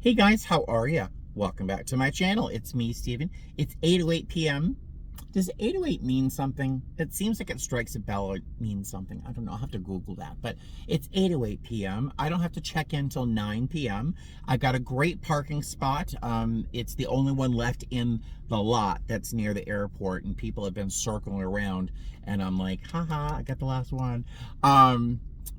Hey guys, how are ya? Welcome back to my channel. It's me, Steven. It's 8:08 p.m. Does 8:08 mean something? It seems like it strikes a bell or it means something. I don't know. I'll have to Google that. But it's 8:08 p.m. I don't have to check in until 9 p.m. I got a great parking spot. It's the only one left in the lot that's near the airport, and people have been circling around, and I'm like, haha, I got the last one.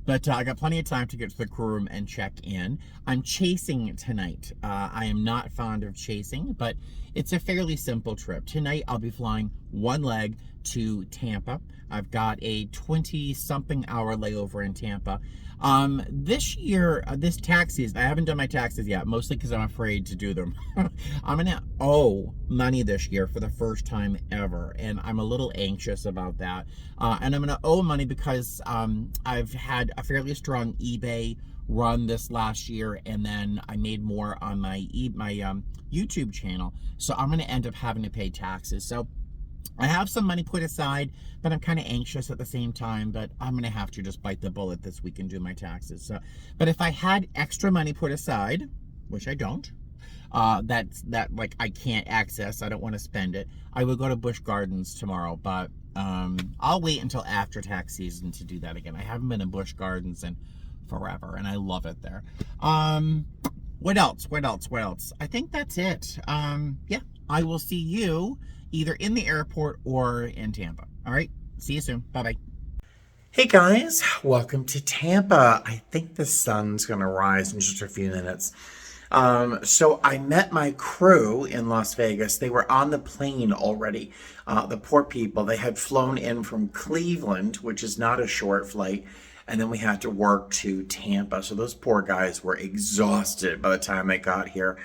But I got plenty of time to get to the crew room and check in. I'm chasing tonight. I am not fond of chasing, but it's a fairly simple trip. Tonight, I'll be flying one leg to Tampa. I've got a 20-something hour layover in Tampa. This year, this tax season, I haven't done my taxes yet, mostly because I'm afraid to do them. I'm going to owe money this year for the first time ever, and I'm a little anxious about that. And I'm going to owe money because I've had a fairly strong eBay run this last year, and then I made more on my YouTube channel, so I'm going to end up having to pay taxes. So I have some money put aside, but I'm kind of anxious at the same time, but I'm going to have to just bite the bullet this week and do my taxes. So, but if I had extra money put aside, which I don't, that like I can't access, I don't want to spend it, I would go to Busch Gardens tomorrow, but I'll wait until after tax season to do that again. I haven't been in Busch Gardens in forever, and I love it there. What else? I think that's it. Yeah, I will see you either in the airport or in Tampa. All right, see you soon. Bye-bye. Hey guys, welcome to Tampa. I think the sun's gonna rise in just a few minutes. So I met my crew in Las Vegas. They were on the plane already. The poor people, they had flown in from Cleveland, which is not a short flight, and then we had to work to Tampa. So those poor guys were exhausted by the time I got here.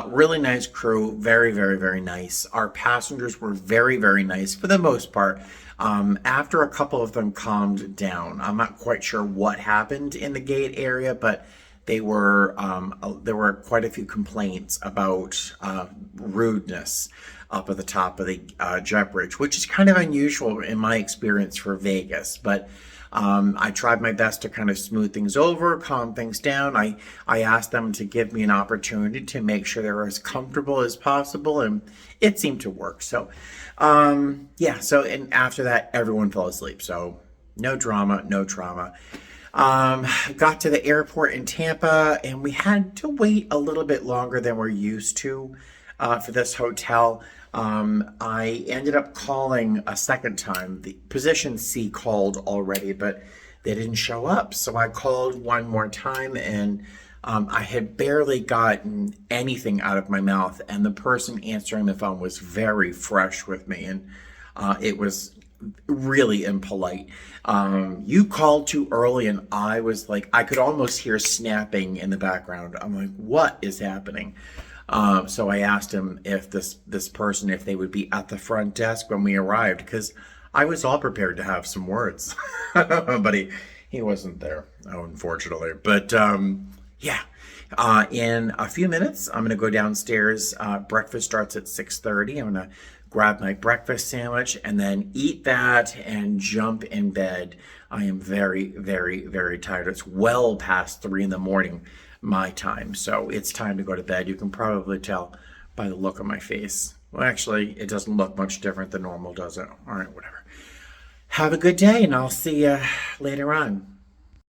Really nice crew, very, very, very nice. Our passengers were very, very nice for the most part. After a couple of them calmed down, I'm not quite sure what happened in the gate area, but there were quite a few complaints about rudeness up at the top of the jet bridge, which is kind of unusual in my experience for Vegas, but I tried my best to kind of smooth things over, calm things down. I asked them to give me an opportunity to make sure they were as comfortable as possible, and it seemed to work. So, yeah, so, and after that, everyone fell asleep. So, no drama, no trauma. Got to the airport in Tampa, and we had to wait a little bit longer than we're used to for this hotel. I ended up calling a second time. The position C called already, but they didn't show up. So I called one more time, and I had barely gotten anything out of my mouth, and the person answering the phone was very fresh with me, and it was really impolite. You called too early, and I was like, I could almost hear snapping in the background. I'm like, what is happening? So I asked him if this person, if they would be at the front desk when we arrived, because I was all prepared to have some words, but he wasn't there, unfortunately. But yeah, in a few minutes, I'm going to go downstairs. Breakfast starts at 6:30. I'm going to grab my breakfast sandwich and then eat that and jump in bed. I am very, very, very tired. It's well past 3 in the morning my time, so it's time to go to bed. You can probably tell by the look on my face. Well, actually, it doesn't look much different than normal, does it? All right, whatever. Have a good day, and I'll see you later on.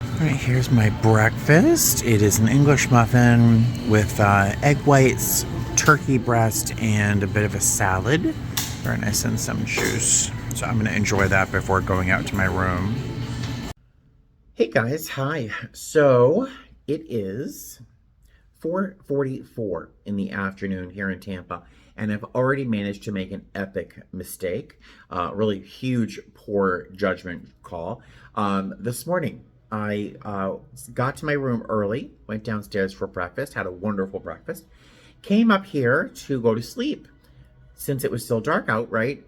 All right, here's my breakfast. It is an English muffin with egg whites, turkey breast, and a bit of a salad. Very nice, and some juice. So I'm going to enjoy that before going out to my room. Hey guys, hi. So it is 4:44 in the afternoon here in Tampa, and I've already managed to make an epic mistake. Really huge, poor judgment call. This morning, I got to my room early, went downstairs for breakfast, had a wonderful breakfast, came up here to go to sleep. Since it was still dark out, right,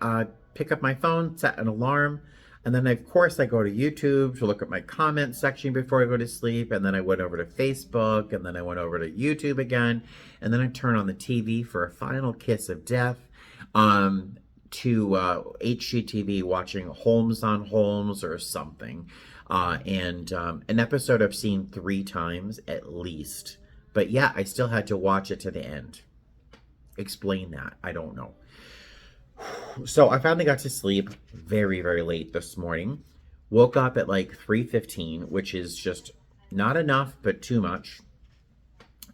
pick up my phone, set an alarm, and then of course I go to YouTube to look at my comment section before I go to sleep, and then I went over to Facebook, and then I went over to YouTube again, and then I turn on the TV for a final kiss of death, to HGTV watching Holmes on Holmes or something, and an episode I've seen 3 times at least. But yeah, I still had to watch it to the end. Explain that. I don't know. So I finally got to sleep very, very late this morning. Woke up at like 3:15, which is just not enough, but too much.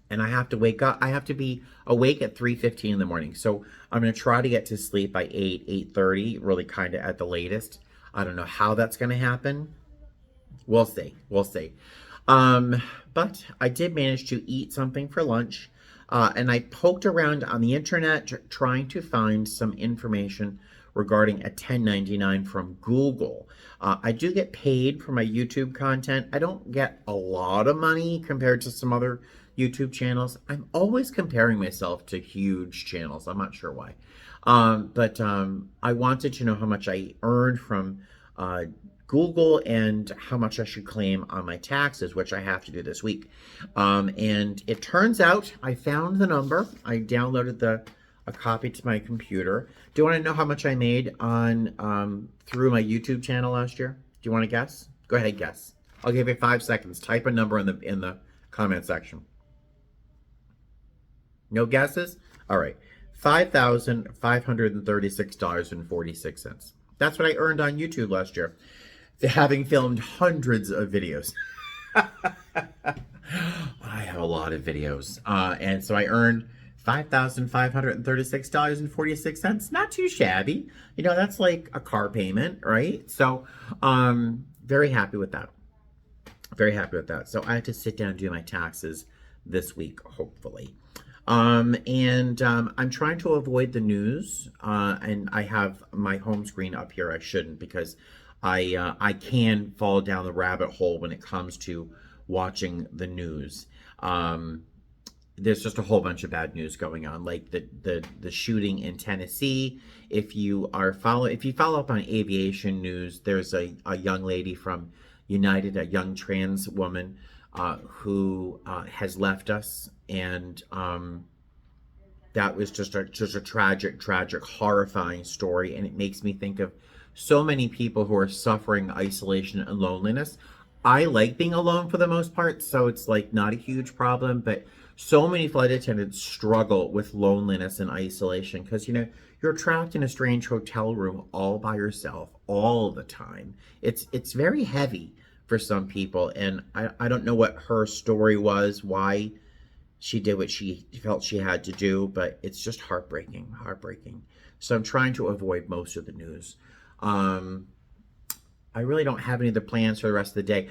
And I have to wake up. I have to be awake at 3:15 in the morning. So I'm going to try to get to sleep by 8:30, really kind of at the latest. I don't know how that's going to happen. We'll see. We'll see. But I did manage to eat something for lunch. And I poked around on the internet trying to find some information regarding a 1099 from Google. I do get paid for my YouTube content. I don't get a lot of money compared to some other YouTube channels. I'm always comparing myself to huge channels. I'm not sure why. But I wanted to know how much I earned from Google and how much I should claim on my taxes, which I have to do this week. And it turns out I found the number. I downloaded a copy to my computer. Do you want to know how much I made on through my YouTube channel last year? Do you want to guess? Go ahead and guess. I'll give you 5 seconds. Type a number in the comment section. No guesses? All right. $5,536.46. That's what I earned on YouTube last year, having filmed hundreds of videos. I have a lot of videos. And so I earned $5,536.46. Not too shabby. You know, that's like a car payment, right? So very happy with that. Very happy with that. So I have to sit down and do my taxes this week, hopefully. I'm trying to avoid the news, and I have my home screen up here. I shouldn't, because I can fall down the rabbit hole when it comes to watching the news. There's just a whole bunch of bad news going on, like the shooting in Tennessee. If you follow up on aviation news, there's a young lady from United, a young trans woman who has left us, and that was just a tragic, horrifying story, and it makes me think of so many people who are suffering isolation and loneliness. I like being alone for the most part, so it's like not a huge problem, but so many flight attendants struggle with loneliness and isolation because, you know, you're trapped in a strange hotel room all by yourself all the time. It's very heavy for some people, and I don't know what her story was, why she did what she felt she had to do, but it's just heartbreaking. So I'm trying to avoid most of the news. I really don't have any other plans for the rest of the day.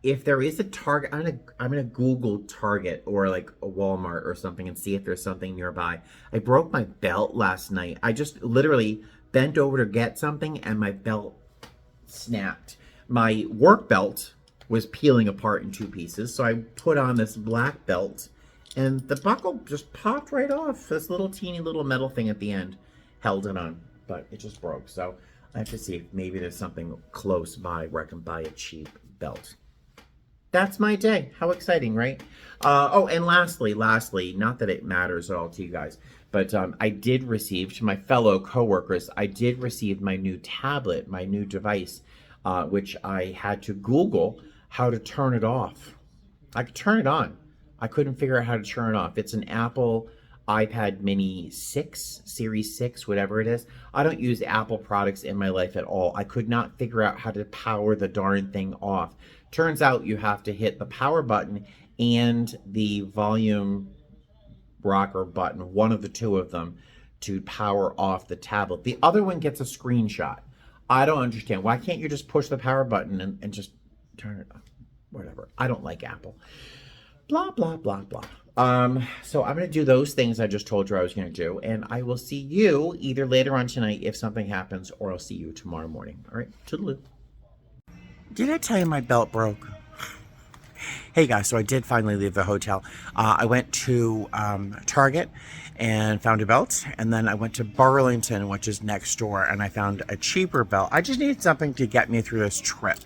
If there is a Target, I'm gonna Google Target or like a Walmart or something and see if there's something nearby. I broke my belt last night. I just literally bent over to get something and my belt snapped. My work belt was peeling apart in 2 pieces, so I put on this black belt and the buckle just popped right off. This little teeny little metal thing at the end held it on, but it just broke. So I have to see if maybe there's something close by where I can buy a cheap belt. That's my day. How exciting, right? Oh, and lastly, not that it matters at all to you guys, but I did receive, to my fellow coworkers, I did receive my new tablet, my new device, which I had to Google how to turn it off. I could turn it on. I couldn't figure out how to turn it off. It's an Apple iPad mini 6, Series 6, whatever it is. I don't use Apple products in my life at all. I could not figure out how to power the darn thing off. Turns out you have to hit the power button and the volume rocker button, one of the 2 of them, to power off the tablet. The other one gets a screenshot. I don't understand. Why can't you just push the power button and just turn it off? Whatever. I don't like Apple. Blah, blah, blah, blah. So I'm going to do those things I just told you I was going to do, and I will see you either later on tonight if something happens, or I'll see you tomorrow morning. All right, toodaloo. Did I tell you my belt broke? Hey guys, so I did finally leave the hotel. I went to Target and found a belt, and then I went to Burlington, which is next door, and I found a cheaper belt. I just needed something to get me through this trip.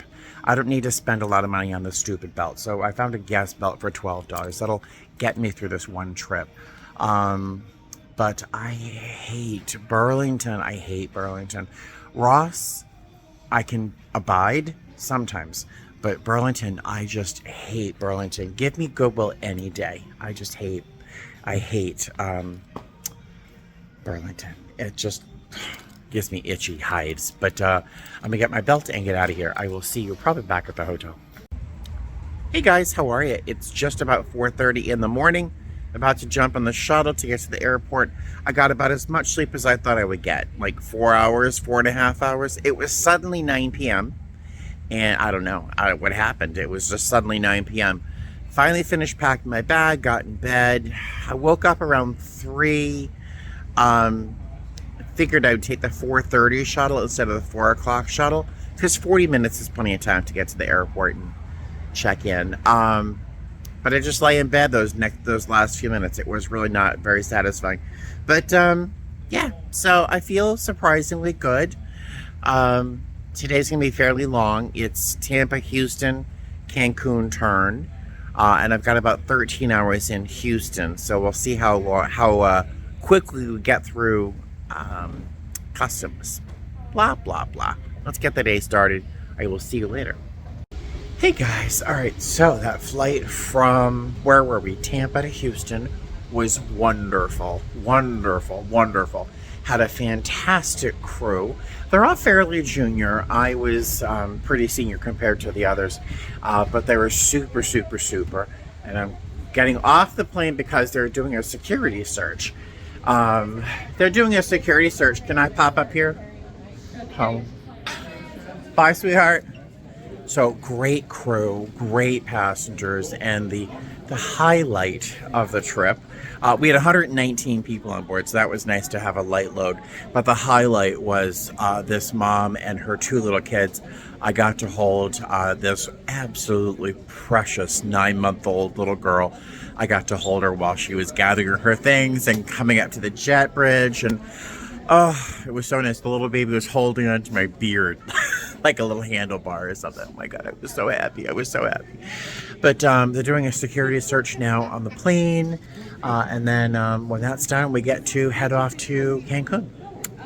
I don't need to spend a lot of money on this stupid belt. So I found a Guess belt for $12. That'll get me through this one trip. But I hate Burlington. I hate Burlington. Ross, I can abide sometimes. But Burlington, I just hate Burlington. Give me Goodwill any day. I hate Burlington. It just gives me itchy hives. But I'm gonna get my belt and get out of here. I will see you probably back at the hotel. Hey guys, how are you? It's just about 4:30 in the morning. About to jump on the shuttle to get to the airport. I got about as much sleep as I thought I would get, like 4 hours, 4.5 hours. It was suddenly 9 p.m. and I don't know what happened. It was just suddenly 9 p.m. Finally finished packing my bag, got in bed. I woke up around 3. Figured I would take the 4:30 shuttle instead of the 4 o'clock shuttle because 40 minutes is plenty of time to get to the airport and check in. But I just lay in bed those last few minutes. It was really not very satisfying. But yeah, so I feel surprisingly good. Today's gonna be fairly long. It's Tampa, Houston, Cancun turn, and I've got about 13 hours in Houston. So we'll see how quickly we get through customs. Blah blah blah. Let's get the day started. I will see you later. Hey guys, all right, so that flight from, where were we? Tampa to Houston was wonderful, wonderful, wonderful. Had a fantastic crew. They're all fairly junior. I was pretty senior compared to the others, but they were super, super, super. And I'm getting off the plane because they're doing a security search. They're doing a security search. Can I pop up here? Oh. Bye, sweetheart. So great crew, great passengers, and the highlight of the trip, we had 119 people on board, so that was nice to have a light load. But the highlight was this mom and her 2 little kids. I got to hold this absolutely precious 9-month-old little girl. I got to hold her while she was gathering her things and coming up to the jet bridge, and oh, it was so nice. The little baby was holding onto my beard like a little handlebar or something. Oh my God, I was so happy. I was so happy. But they're doing a security search now on the plane. And then when that's done, we get to head off to Cancun.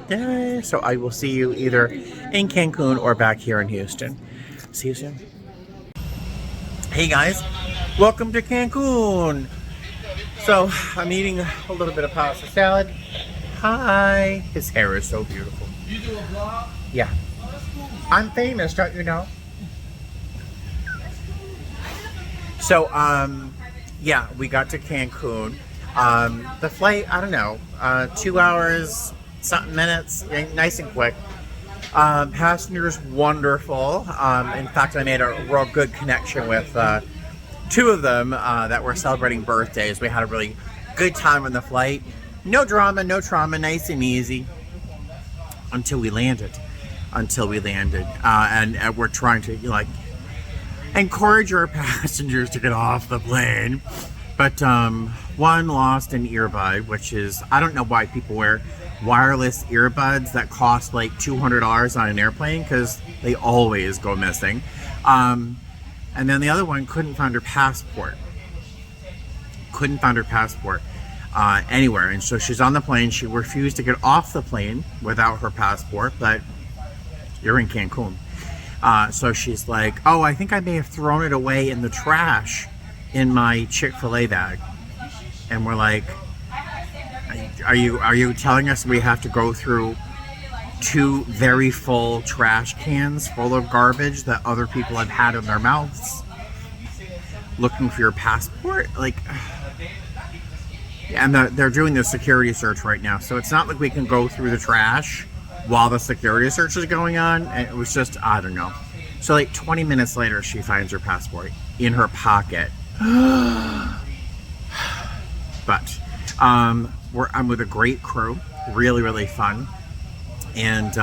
Yeah, so I will see you either in Cancun or back here in Houston. See you soon. Hey guys, welcome to Cancun. So I'm eating a little bit of pasta salad. Hi. His hair is so beautiful. You do a vlog? Yeah. I'm famous, don't you know? So, yeah, we got to Cancun. The flight, I don't know, 2 hours, something minutes, nice and quick. Passengers, wonderful. In fact, I made a real good connection with 2 of them that were celebrating birthdays. We had a really good time on the flight. No drama, no trauma, nice and easy until we landed. And we're trying to encourage our passengers to get off the plane. But one lost an earbud, which is, I don't know why people wear wireless earbuds that cost like $200 on an airplane, because they always go missing. And then the other one couldn't find her passport. Anywhere. And so she's on the plane. She refused to get off the plane without her passport, but you're in Cancun. So she's like, oh, I think I may have thrown it away in the trash in my Chick-fil-A bag. And we're like, are you telling us we have to go through 2 very full trash cans full of garbage that other people have had in their mouths looking for your passport? Like, and they're doing the security search right now, so it's not like we can go through the trash while the security search is going on. And it was just, I don't know. So like 20 minutes later, she finds her passport in her pocket. But I'm with a great crew, really, really fun. And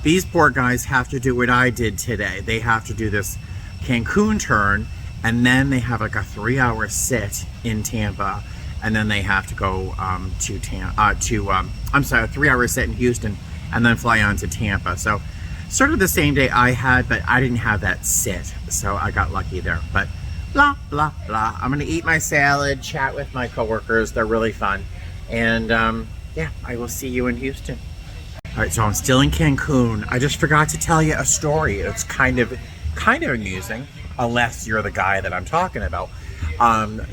these poor guys have to do what I did today. They have to do this Cancun turn, and then they have like a 3-hour sit in Tampa, and then they have to go a 3-hour sit in Houston, and then fly on to Tampa. So sort of the same day I had, but I didn't have that sit, so I got lucky there. But blah blah blah. I'm gonna eat my salad, chat with my coworkers. They're really fun, and yeah, I will see you in Houston. All right, so I'm still in Cancun. I just forgot to tell you a story. It's kind of amusing. unless you're the guy that I'm talking about.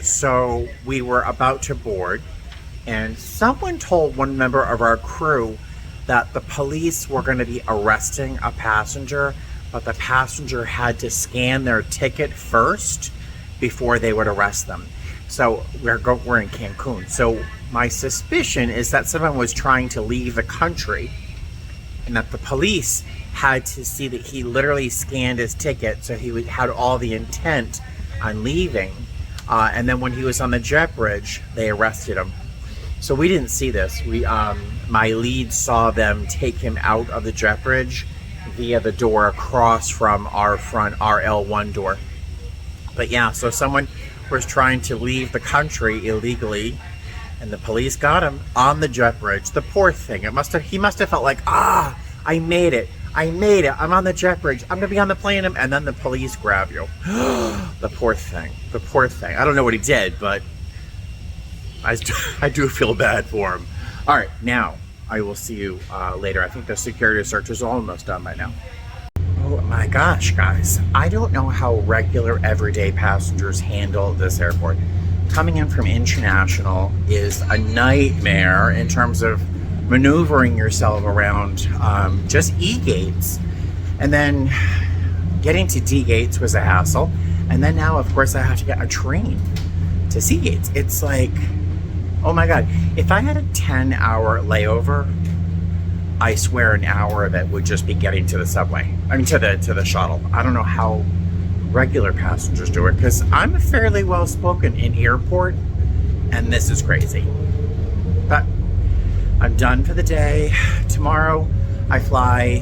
So we were about to board, and someone told one member of our crew that the police were going to be arresting a passenger, but the passenger had to scan their ticket first before they would arrest them. So we're in Cancun. So my suspicion is that someone was trying to leave the country, and that the police had to see that he literally scanned his ticket, so he had all the intent on leaving. And then when he was on the jet bridge, they arrested him. So we didn't see this. My lead saw them take him out of the jet bridge via the door across from our front RL1 door. But yeah, so someone was trying to leave the country illegally, and the police got him on the jet bridge. The poor thing. He must have felt like, I made it. I'm on the jet bridge. I'm gonna be on the plane, and then the police grab you. The poor thing. I don't know what he did, but I do feel bad for him. All right, now I will see you later. I think the security search is almost done by now. Oh my gosh, guys. I don't know how regular everyday passengers handle this airport. Coming in from international is a nightmare in terms of maneuvering yourself around just E gates. And then getting to D gates was a hassle. And then now, of course, I have to get a train to C gates. It's like, oh my God. If I had a 10-hour layover, I swear an hour of it would just be getting to the subway. I mean, to the shuttle. I don't know how regular passengers do it, because I'm fairly well spoken in airport, and this is crazy. But I'm done for the day. Tomorrow I fly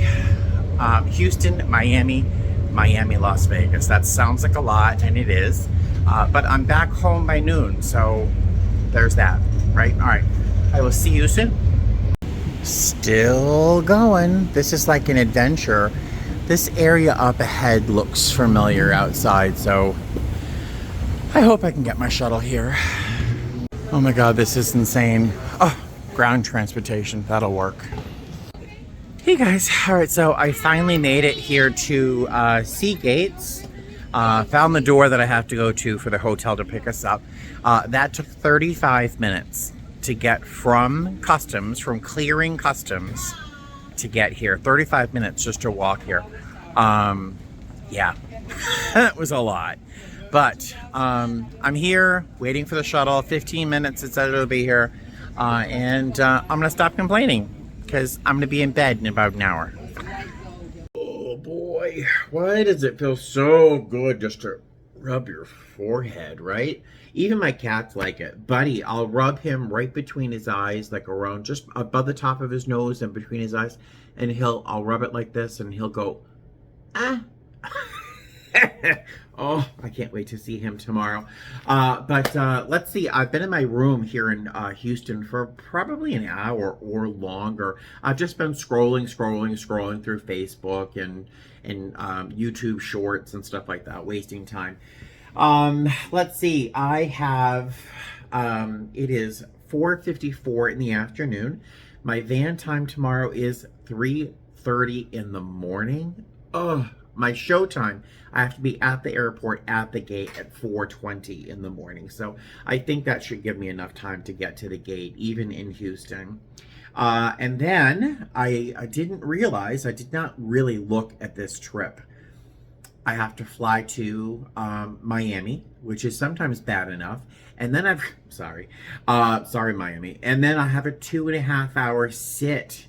Houston, Miami, Las Vegas. That sounds like a lot, and it is. But I'm back home by noon, so there's that, right? All right, I will see you soon. Still going. This is like an adventure. This area up ahead looks familiar outside, so I hope I can get my shuttle here. Oh my God, this is insane. Oh, ground transportation, that'll work. Hey guys, all right, so I finally made it here to C gates. Found the door that I have to go to for the hotel to pick us up. That took 35 minutes to get from customs, from clearing customs to get here. 35 minutes just to walk here. Yeah, that was a lot. But I'm here waiting for the shuttle. 15 minutes it said it'll be here. And I'm gonna stop complaining, because I'm gonna be in bed in about an hour. Oh boy, why does it feel so good just to rub your forehead, right? Even my cats like it. Buddy, I'll rub him right between his eyes, like around just above the top of his nose and between his eyes, and I'll rub it like this, and he'll go, ah. Oh, I can't wait to see him tomorrow. But let's see. I've been in my room here in Houston for probably an hour or longer. I've just been scrolling through Facebook and YouTube shorts and stuff like that, wasting time. Let's see. I have, it is 4:54 in the afternoon. My van time tomorrow is 3:30 in the morning. Ugh. My show time, I have to be at the airport at the gate at 4:20 in the morning. So I think that should give me enough time to get to the gate, even in Houston. And then I didn't realize, I did not really look at this trip. I have to fly to Miami, which is sometimes bad enough. And then sorry Miami. And then I have a 2.5-hour sit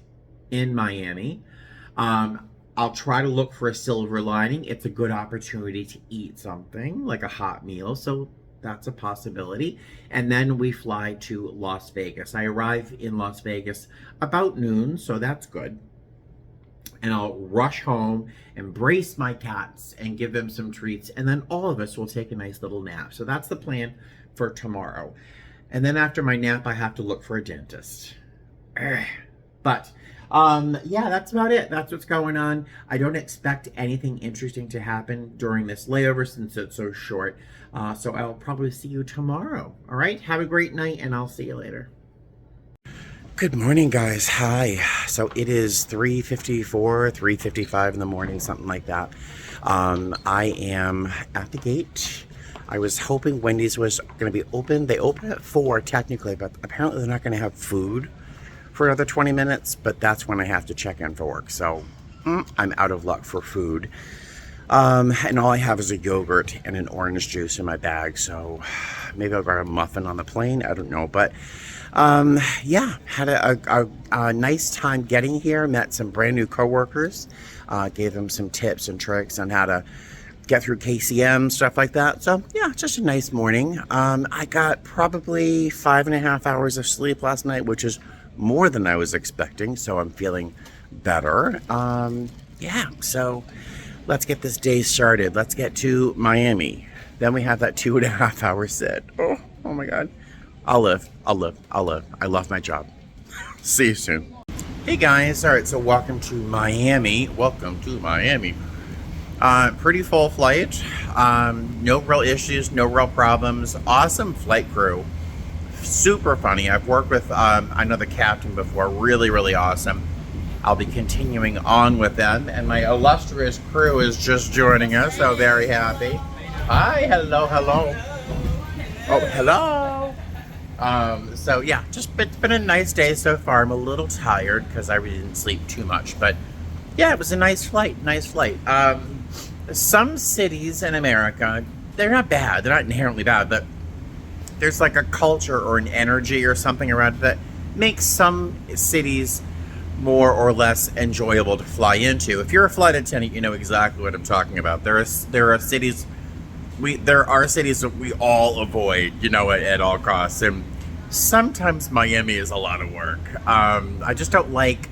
in Miami. I'll try to look for a silver lining. It's a good opportunity to eat something, like a hot meal, so that's a possibility. And then we fly to Las Vegas. I arrive in Las Vegas about noon, so that's good. And I'll rush home, embrace my cats, and give them some treats, and then all of us will take a nice little nap. So that's the plan for tomorrow. And then after my nap, I have to look for a dentist. But yeah, that's about it. That's what's going on. I don't expect anything interesting to happen during this layover since it's so short. So I'll probably see you tomorrow. All right, have a great night, and I'll see you later. Good morning, guys. Hi. So it is 3:54, 3:55 in the morning, something like that. I am at the gate. I was hoping Wendy's was going to be open. They open at 4 technically, but apparently they're not going to have food for another 20 minutes, but that's when I have to check in for work. So I'm out of luck for food. And all I have is a yogurt and an orange juice in my bag. So maybe I'll grab a muffin on the plane. I don't know. But yeah, had a nice time getting here. Met some brand new coworkers. Gave them some tips and tricks on how to get through KCM, stuff like that. So yeah, just a nice morning. I got probably 5.5 hours of sleep last night, which is more than I was expecting. So I'm feeling better. Yeah, so let's get this day started. Let's get to Miami. Then we have that 2.5 hour sit. Oh my God. I'll live. I love my job. See you soon. Hey guys. All right. So welcome to Miami. Pretty full flight. No real issues. No real problems. Awesome flight crew. Super funny. I've worked with another captain before. Really, really awesome. I'll be continuing on with them, and my illustrious crew is just joining us, so very happy. Hi, hello. Oh, hello. So yeah, it's been a nice day so far. I'm a little tired because I really didn't sleep too much, but yeah, it was a nice flight. Some cities in America, they're not bad. They're not inherently bad, but there's like a culture or an energy or something around that makes some cities more or less enjoyable to fly into. If you're a flight attendant, you know exactly what I'm talking about. There are cities that we all avoid, at all costs. And sometimes Miami is a lot of work. I just don't like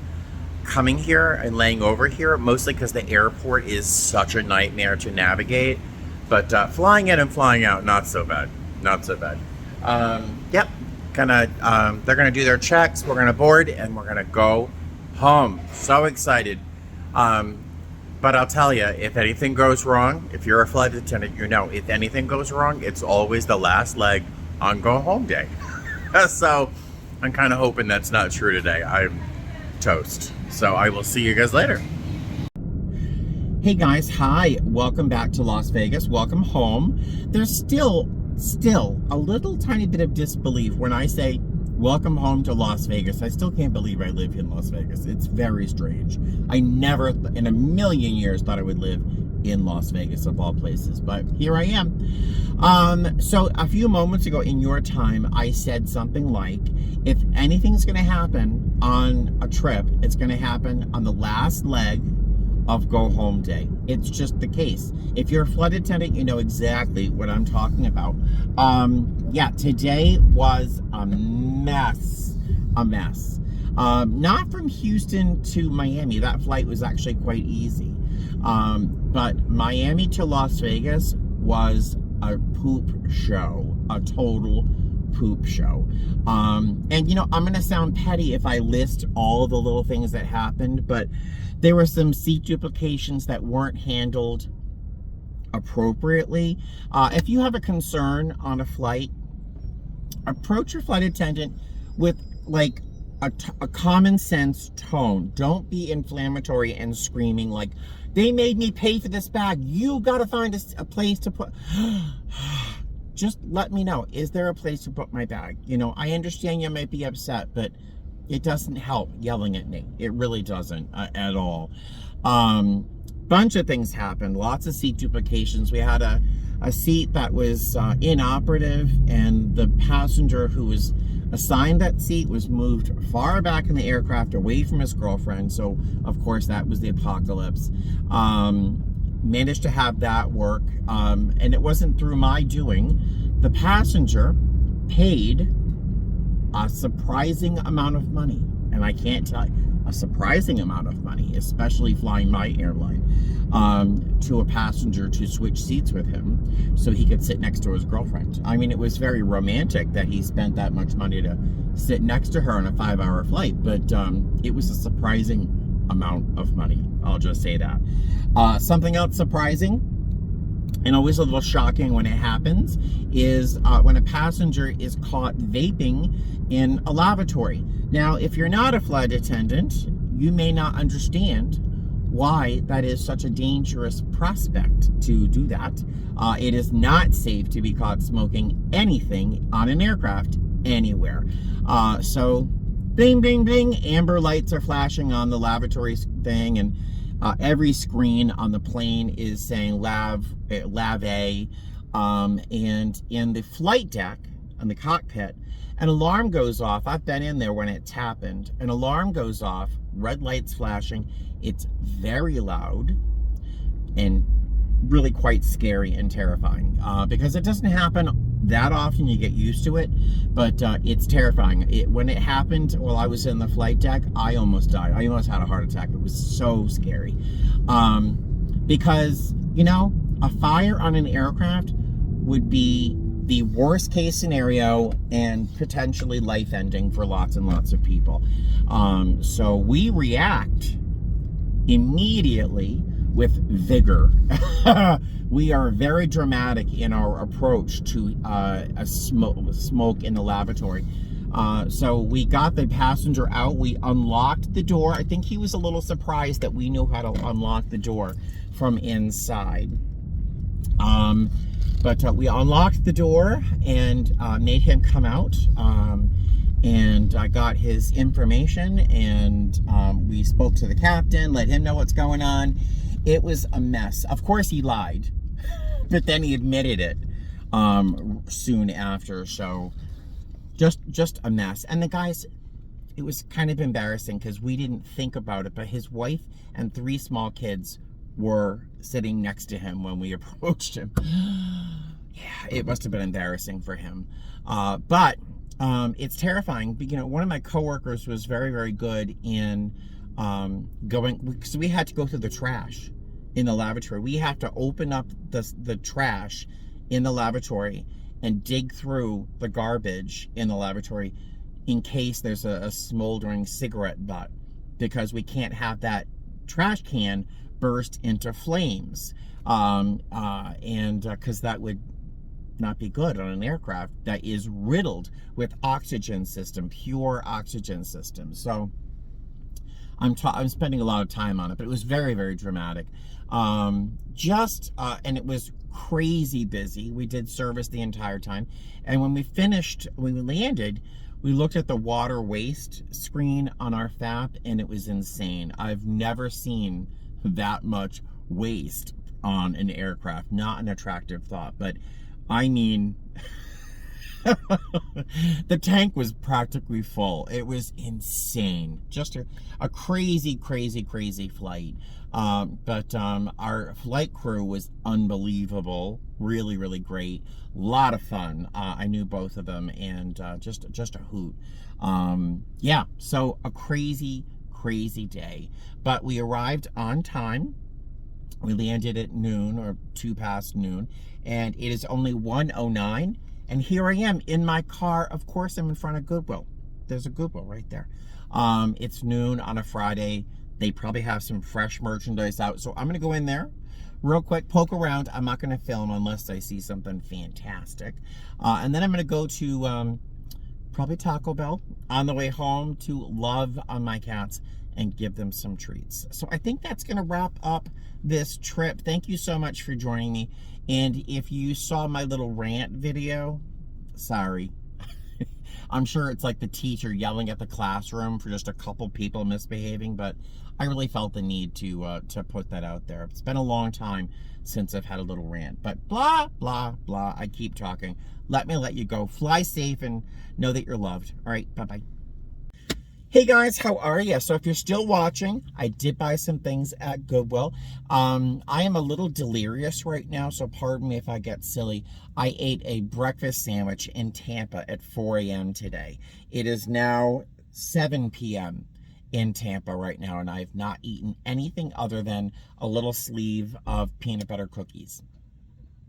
coming here and laying over here, mostly because the airport is such a nightmare to navigate. But flying in and flying out, not so bad. Yep. They're gonna do their checks. We're gonna board and we're gonna go home. So excited. But I'll tell you, if anything goes wrong, if you're a flight attendant, if anything goes wrong, it's always the last leg on go home day. So I'm kind of hoping that's not true today. I'm toast. So I will see you guys later. Hey guys, hi. Welcome back to Las Vegas. Welcome home. There's still a little tiny bit of disbelief when I say welcome home to Las Vegas. I still can't believe I live in Las Vegas. It's very strange. I never in a million years thought I would live in Las Vegas, of all places, but here I am. So a few moments ago in your time, I said something like, if anything's going to happen on a trip, it's going to happen on the last leg of go home day. It's just the case. If you're a flight attendant, you know exactly what I'm talking about. Yeah, today was a mess. Not from Houston to Miami. That flight was actually quite easy. But Miami to Las Vegas was a poop show, a total poop show. And I'm going to sound petty if I list all the little things that happened, but there were some seat duplications that weren't handled appropriately. If you have a concern on a flight, approach your flight attendant with like a common sense tone. Don't be inflammatory and screaming like, they made me pay for this bag. You got to find a place to put. Just let me know. Is there a place to put my bag? I understand you might be upset, but it doesn't help yelling at me. It really doesn't at all. Bunch of things happened. Lots of seat duplications. We had a seat that was inoperative, and the passenger who was assigned that seat was moved far back in the aircraft away from his girlfriend. So of course that was the apocalypse. Managed to have that work. And it wasn't through my doing. The passenger paid a surprising amount of money. And I can't tell you, a surprising amount of money, especially flying my airline, to a passenger to switch seats with him so he could sit next to his girlfriend. I mean, it was very romantic that he spent that much money to sit next to her on a 5-hour flight, but it was a surprising amount of money. I'll just say that. Something else surprising, and always a little shocking when it happens, is when a passenger is caught vaping in a lavatory. Now, if you're not a flight attendant, you may not understand why that is such a dangerous prospect to do that. It is not safe to be caught smoking anything on an aircraft anywhere. So bing, bing, bing, amber lights are flashing on the lavatory thing, and every screen on the plane is saying Lav A. And in the flight deck, on the cockpit, an alarm goes off. I've been in there when it's happened. An alarm goes off, red lights flashing. It's very loud and really quite scary and terrifying because it doesn't happen that often. You get used to it, but it's terrifying. When it happened while I was in the flight deck, I almost died. I almost had a heart attack. It was so scary because, you know, a fire on an aircraft would be the worst case scenario and potentially life-ending for lots and lots of people. So we react immediately with vigor. We are very dramatic in our approach to smoke in the lavatory. So we got the passenger out. We unlocked the door. I think he was a little surprised that we knew how to unlock the door from inside. But we unlocked the door and made him come out. And I got his information, and we spoke to the captain, let him know what's going on. It was a mess. Of course he lied, but then he admitted it soon after. So just a mess. And the guys, it was kind of embarrassing because we didn't think about it, but his wife and 3 small kids were sitting next to him when we approached him. Yeah, it must have been embarrassing for him. But it's terrifying. You know, one of my coworkers was very, very good in going, because we had to go through the trash in the lavatory. We have to open up the trash in the lavatory and dig through the garbage in the lavatory in case there's a smoldering cigarette butt, because we can't have that trash can burst into flames, and because that would not be good on an aircraft that is riddled with oxygen system, pure oxygen system. So I'm spending a lot of time on it, but it was very, very dramatic. And it was crazy busy. We did service the entire time. And when we finished, when we landed, we looked at the water waste screen on our FAP, and it was insane. I've never seen that much waste on an aircraft. Not an attractive thought, but I mean, the tank was practically full. It was insane. Just a crazy, crazy, crazy flight. But our flight crew was unbelievable. Really, really great. A lot of fun. I knew both of them, and just a hoot. Yeah, so a crazy, crazy day. But we arrived on time. We landed at noon, or 2 past noon, and it is only 1:09. And here I am in my car. Of course, I'm in front of Goodwill. There's a Goodwill right there. It's noon on a Friday. They probably have some fresh merchandise out. So I'm going to go in there real quick, poke around. I'm not going to film unless I see something fantastic. And then I'm going to go to probably Taco Bell on the way home to love on my cats and give them some treats. So I think that's going to wrap up this trip. Thank you so much for joining me. And if you saw my little rant video, sorry. I'm sure it's like the teacher yelling at the classroom for just a couple people misbehaving, but I really felt the need to put that out there. It's been a long time since I've had a little rant, but blah, blah, blah. I keep talking. Let me let you go. Fly safe and know that you're loved. All right, bye-bye. Hey guys, how are you? So if you're still watching, I did buy some things at Goodwill. I am a little delirious right now, so pardon me if I get silly. I ate a breakfast sandwich in Tampa at 4 a.m. today. It is now 7 p.m. in Tampa right now, and I have not eaten anything other than a little sleeve of peanut butter cookies.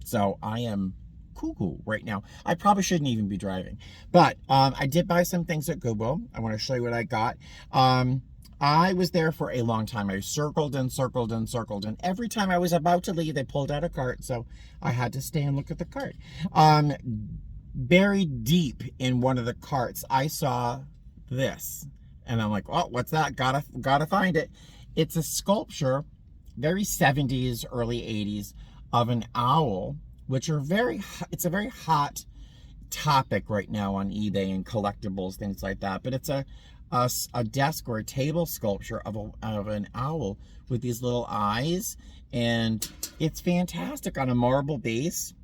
So I am cuckoo right now. I probably shouldn't even be driving, but I did buy some things at Goodwill. I want to show you what I got. I was there for a long time. I circled and circled and circled, and every time I was about to leave, they pulled out a cart, so I had to stay and look at the cart. Buried deep in one of the carts, I saw this, and I'm like, "Oh, what's that? Gotta find it." It's a sculpture, very 70s, early 80s, of an owl, which are it's a very hot topic right now on eBay and collectibles, things like that. But it's a desk or a table sculpture of an owl with these little eyes, and it's fantastic on a marble base.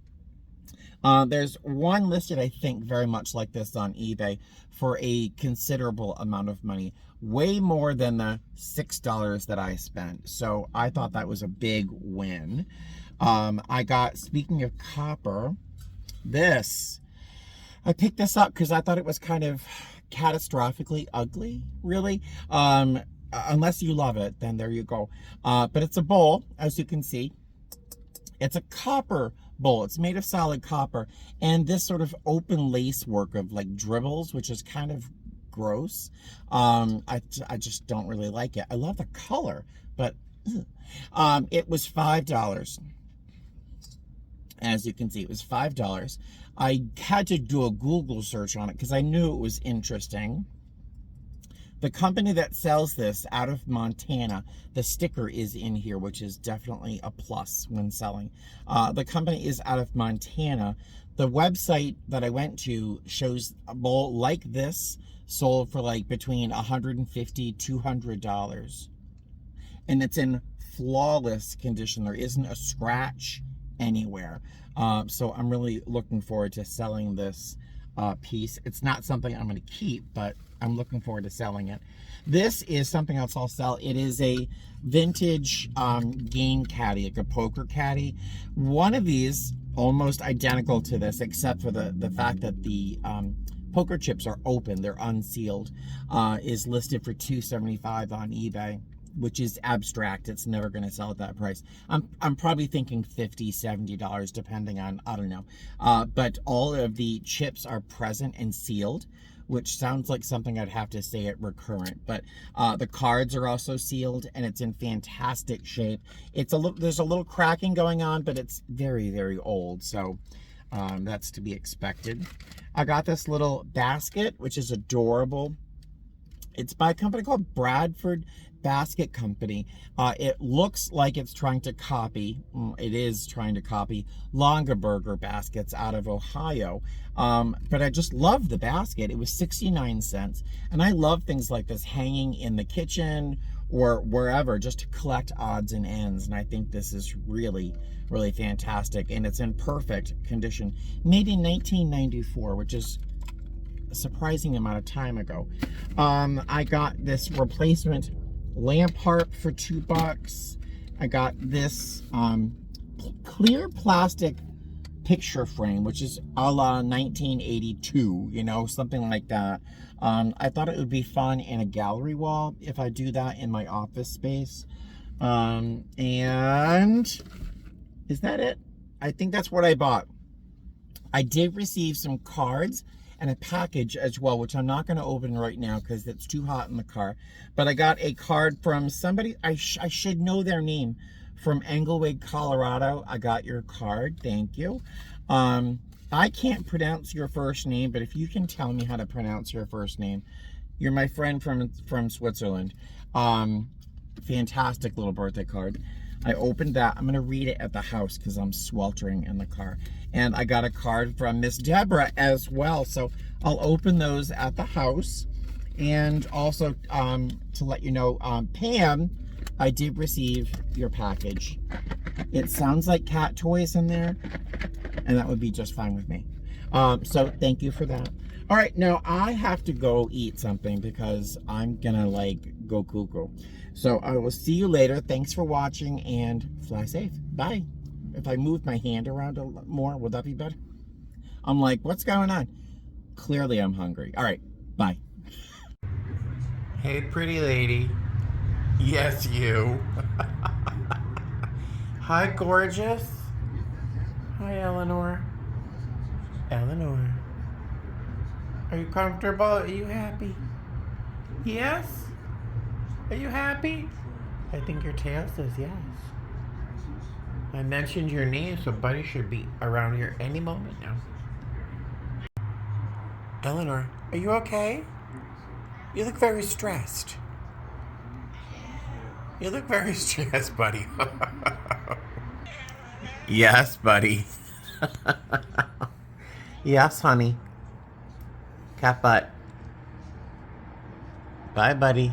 There's one listed, I think, very much like this on eBay for a considerable amount of money, way more than the $6 that I spent. So I thought that was a big win. I got, speaking of copper, this. I picked this up because I thought it was kind of catastrophically ugly, really. Unless you love it, then there you go. But it's a bowl, as you can see. It's a copper bowl. It's made of solid copper, and this sort of open lace work of like dribbles, which is kind of gross. I just don't really like it. I love the color, but it was $5. As you can see, it was $5. I had to do a Google search on it because I knew it was interesting. The company that sells this out of Montana, the sticker is in here, which is definitely a plus when selling. The company is out of Montana. The website that I went to shows a bowl like this sold for like between $150 to $200. And it's in flawless condition. There isn't a scratch anywhere. So I'm really looking forward to selling this piece. It's not something I'm going to keep, but I'm looking forward to selling it. This is something else I'll sell. It is a vintage game caddy, like a poker caddy. One of these, almost identical to this, except for the fact that the poker chips are open, they're unsealed, is listed for $275 on eBay, which is abstract. It's never going to sell at that price. I'm probably thinking $50, $70, depending on, I don't know. But all of the chips are present and sealed, which sounds like something I'd have to say at Recurrent. But the cards are also sealed, and it's in fantastic shape. There's a little cracking going on, but it's very, very old, so that's to be expected. I got this little basket, which is adorable. It's by a company called Bradford Basket Company. It looks like it's trying to copy, it is trying to copy Longaberger baskets out of Ohio. But I just love the basket. It was 69 cents. And I love things like this hanging in the kitchen or wherever, just to collect odds and ends. And I think this is really, really fantastic. And it's in perfect condition. Made in 1994, which is a surprising amount of time ago. I got this replacement lamp harp for $2. I got this clear plastic picture frame, which is a la 1982, you know, something like that. I thought it would be fun in a gallery wall if I do that in my office space. And is that it? I think that's what I bought. I did receive some cards and a package as well, which I'm not going to open right now because it's too hot in the car. But I got a card from somebody, I should know their name, from Englewood, Colorado. I got your card, thank you. I can't pronounce your first name, but if you can tell me how to pronounce your first name, you're my friend from Switzerland. Fantastic little birthday card. I opened that. I'm going to read it at the house because I'm sweltering in the car. And I got a card from Miss Deborah as well. So I'll open those at the house. And also to let you know, Pam, I did receive your package. It sounds like cat toys in there, and that would be just fine with me. So thank you for that. All right, now I have to go eat something because I'm gonna like go cuckoo. So I will see you later. Thanks for watching and fly safe. Bye. If I move my hand around a lot more, would that be better? I'm like, what's going on? Clearly I'm hungry. All right, bye. Hey, pretty lady. Yes, you. Hi, gorgeous. Hi, Eleanor. Eleanor. Are you comfortable? Are you happy? Yes? Are you happy? I think your tail says yes. I mentioned your name, so Buddy should be around here any moment now. Eleanor, are you okay? You look very stressed. You look very stressed, buddy. Yes, buddy. Yes, honey. Cat butt. Bye, buddy.